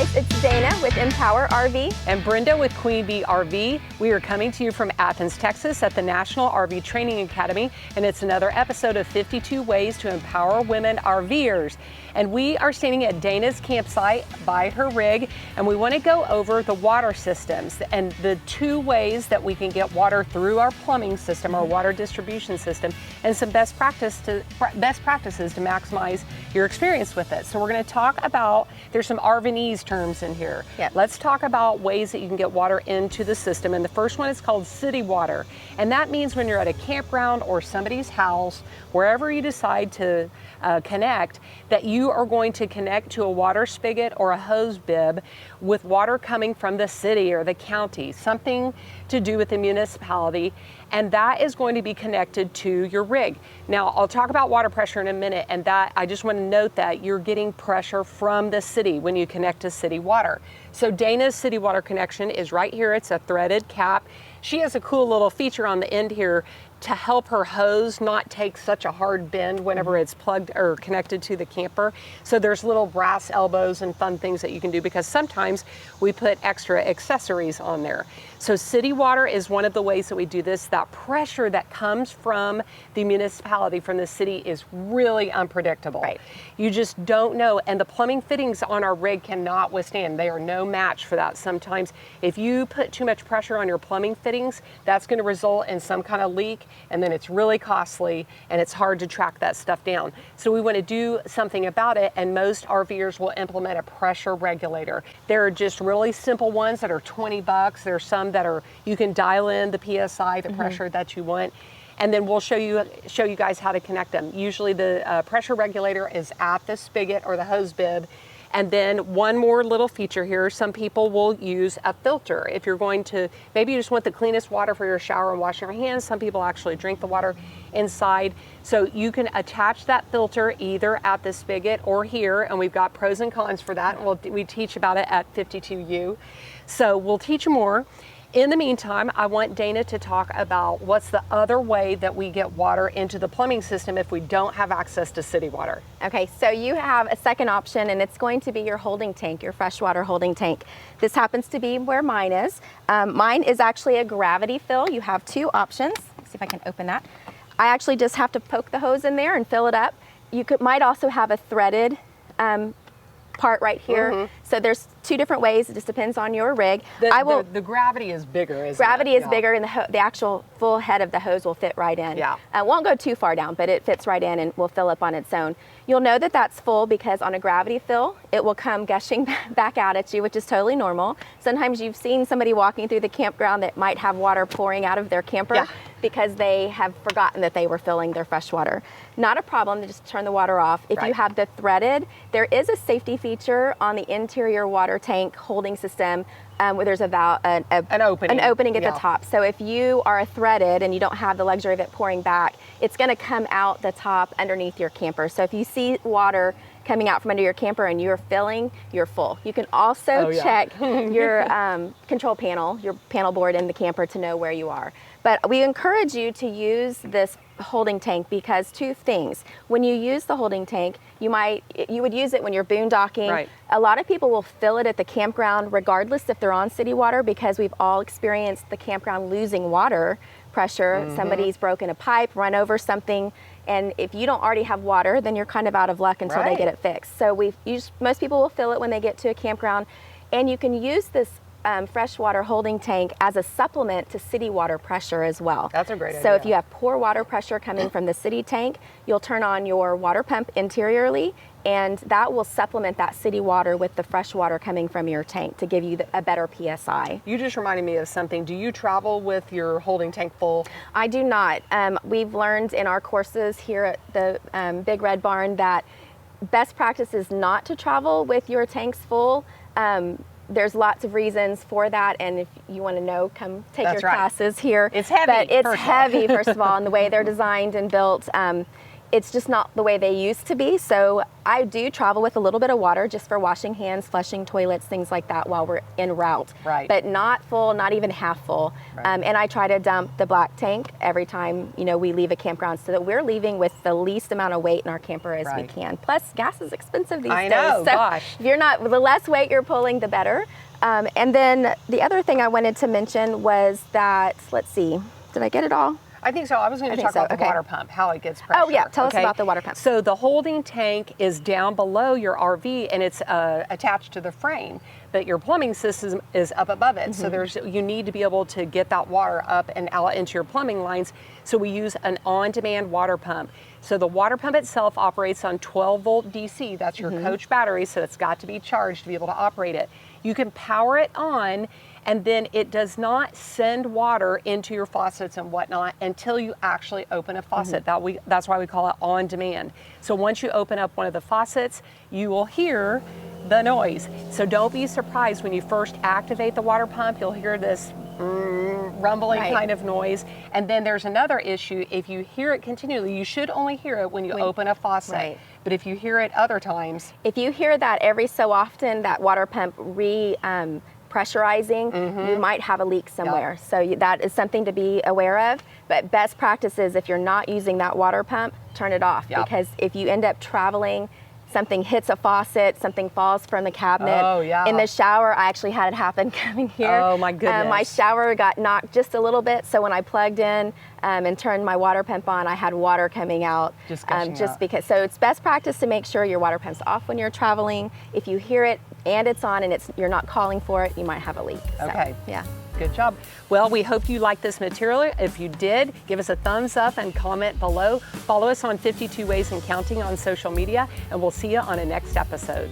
guys, it's Dana with Empower RV. And Brenda with Queen Bee RV. We are coming to you from Athens, Texas at the National RV Training Academy, and it's another episode of 52 Ways to Empower Women RVers. And we are standing at Dana's campsite by her rig, and we want to go over the water systems and the two ways that we can get water through our plumbing system, our water distribution system, and some best practices to maximize your experience with it. So we're going to talk about, there's some RVnese terms in here. Yep. Let's talk about ways that you can get water into the system. And the first one is called city water. And that means when you're at a campground or somebody's house, wherever you decide to connect, that you are going to connect to a water spigot or a hose bib with water coming from the city or the county, something to do with the municipality, and that is going to be connected to your rig. Now, I'll talk about water pressure in a minute, and that I just want to note that you're getting pressure from the city when you connect to city water. So Dana's city water connection is right here. It's a threaded cap. She has a cool little feature on the end here to help her hose not take such a hard bend whenever it's plugged or connected to the camper. So there's little brass elbows and fun things that you can do, because sometimes we put extra accessories on there. So city water is one of the ways that we do this. That pressure that comes from the municipality, from the city, is really unpredictable. Right. You just don't know. And the plumbing fittings on our rig cannot withstand. They are no match for that. Sometimes if you put too much pressure on your plumbing fittings, that's going to result in some kind of leak, and then it's really costly and it's hard to track that stuff down. So we want to do something about it, and most RVers will implement a pressure regulator. There are just really simple ones that are 20 bucks. There are some that are, you can dial in the PSI, the pressure that you want, and then we'll show you guys how to connect them. Usually the pressure regulator is at the spigot or the hose bib. And then one more little feature here, some people will use a filter. If you're going to, maybe you just want the cleanest water for your shower and washing your hands. Some people actually drink the water inside. So you can attach that filter either at the spigot or here, and we've got pros and cons for that. And we teach about it at 52U. So we'll teach you more. In the meantime, I want Dana to talk about what's the other way that we get water into the plumbing system if we don't have access to city water. Okay, so you have a second option, and it's going to be your holding tank, your freshwater holding tank. This happens to be where mine is. Mine is actually a gravity fill. You have two options. Let's see if I can open that. I actually just have to poke the hose in there and fill it up. You might also have a threaded part right here. So there's two different ways. It just depends on your rig. The gravity is bigger, isn't it? Gravity is bigger, and the actual full head of the hose will fit right in. Yeah. It won't go too far down, but it fits right in and will fill up on its own. You'll know that that's full because on a gravity fill, it will come gushing back out at you, which is totally normal. Sometimes you've seen somebody walking through the campground that might have water pouring out of their camper because they have forgotten that they were filling their fresh water. Not a problem to just turn the water off. If you have the threaded, there is a safety feature on the interior water tank holding system where there's an opening at the top. So if you are threaded and you don't have the luxury of it pouring back, it's going to come out the top underneath your camper. So if you see water coming out from under your camper and you're filling, you're full. You can also check your control panel, your panel board in the camper to know where you are. But we encourage you to use this holding tank because two things. When you use the holding tank, you would use it when you're boondocking. Right. A lot of people will fill it at the campground regardless if they're on city water, because we've all experienced the campground losing water pressure. Somebody's broken a pipe, run over something, and if you don't already have water, then you're kind of out of luck until they get it fixed. So most people will fill it when they get to a campground, and you can use this freshwater holding tank as a supplement to city water pressure as well. That's a great idea. So if you have poor water pressure coming from the city tank, you'll turn on your water pump interiorly, and that will supplement that city water with the fresh water coming from your tank to give you a better PSI. You just reminded me of something. Do you travel with your holding tank full? I do not. We've learned in our courses here at the Big Red Barn that best practice is not to travel with your tanks full. There's lots of reasons for that, and if you want to know, come take your classes here. It's heavy. But it's heavy, first of all, and the way they're designed and built. it's just not the way they used to be. So I do travel with a little bit of water just for washing hands, flushing toilets, things like that while we're en route. Right. But not full, not even half full. Right. And I try to dump the black tank every time, you know, we leave a campground so that we're leaving with the least amount of weight in our camper as we can. Plus, gas is expensive these days. I know, So gosh. if you're not, the less weight you're pulling, the better. And then the other thing I wanted to mention was that, let's see, did I get it all? I think so. I was going to talk so. about the Okay. water pump, how it gets pressure. Oh yeah, tell us about the water pump. So the holding tank is down below your RV and it's attached to the frame, but your plumbing system is up above it. So you need to be able to get that water up and out into your plumbing lines. So we use an on-demand water pump. So the water pump itself operates on 12-volt DC. That's your coach battery, so it's got to be charged to be able to operate it. You can power it on, and then it does not send water into your faucets and whatnot until you actually open a faucet. That's why we call it on demand. So once you open up one of the faucets, you will hear the noise. So don't be surprised when you first activate the water pump, you'll hear this rumbling kind of noise. And then there's another issue. If you hear it continually, you should only hear it when you open a faucet. Right. But if you hear it other times. If you hear that every so often, that water pump pressurizing, you might have a leak somewhere. So that is something to be aware of. But best practice is if you're not using that water pump, turn it off. Because if you end up traveling, something hits a faucet, something falls from the cabinet. Oh, yeah. In the shower, I actually had it happen coming here. Oh, my goodness. My shower got knocked just a little bit, so when I plugged in and turned my water pump on, I had water coming out. Just gushing out. Because, so it's best practice to make sure your water pump's off when you're traveling. If you hear it and it's on and you're not calling for it, you might have a leak. Okay. So, yeah. Good job. Well, we hope you liked this material. If you did, give us a thumbs up and comment below. Follow us on 52 Ways and Counting on social media, and we'll see you on a next episode.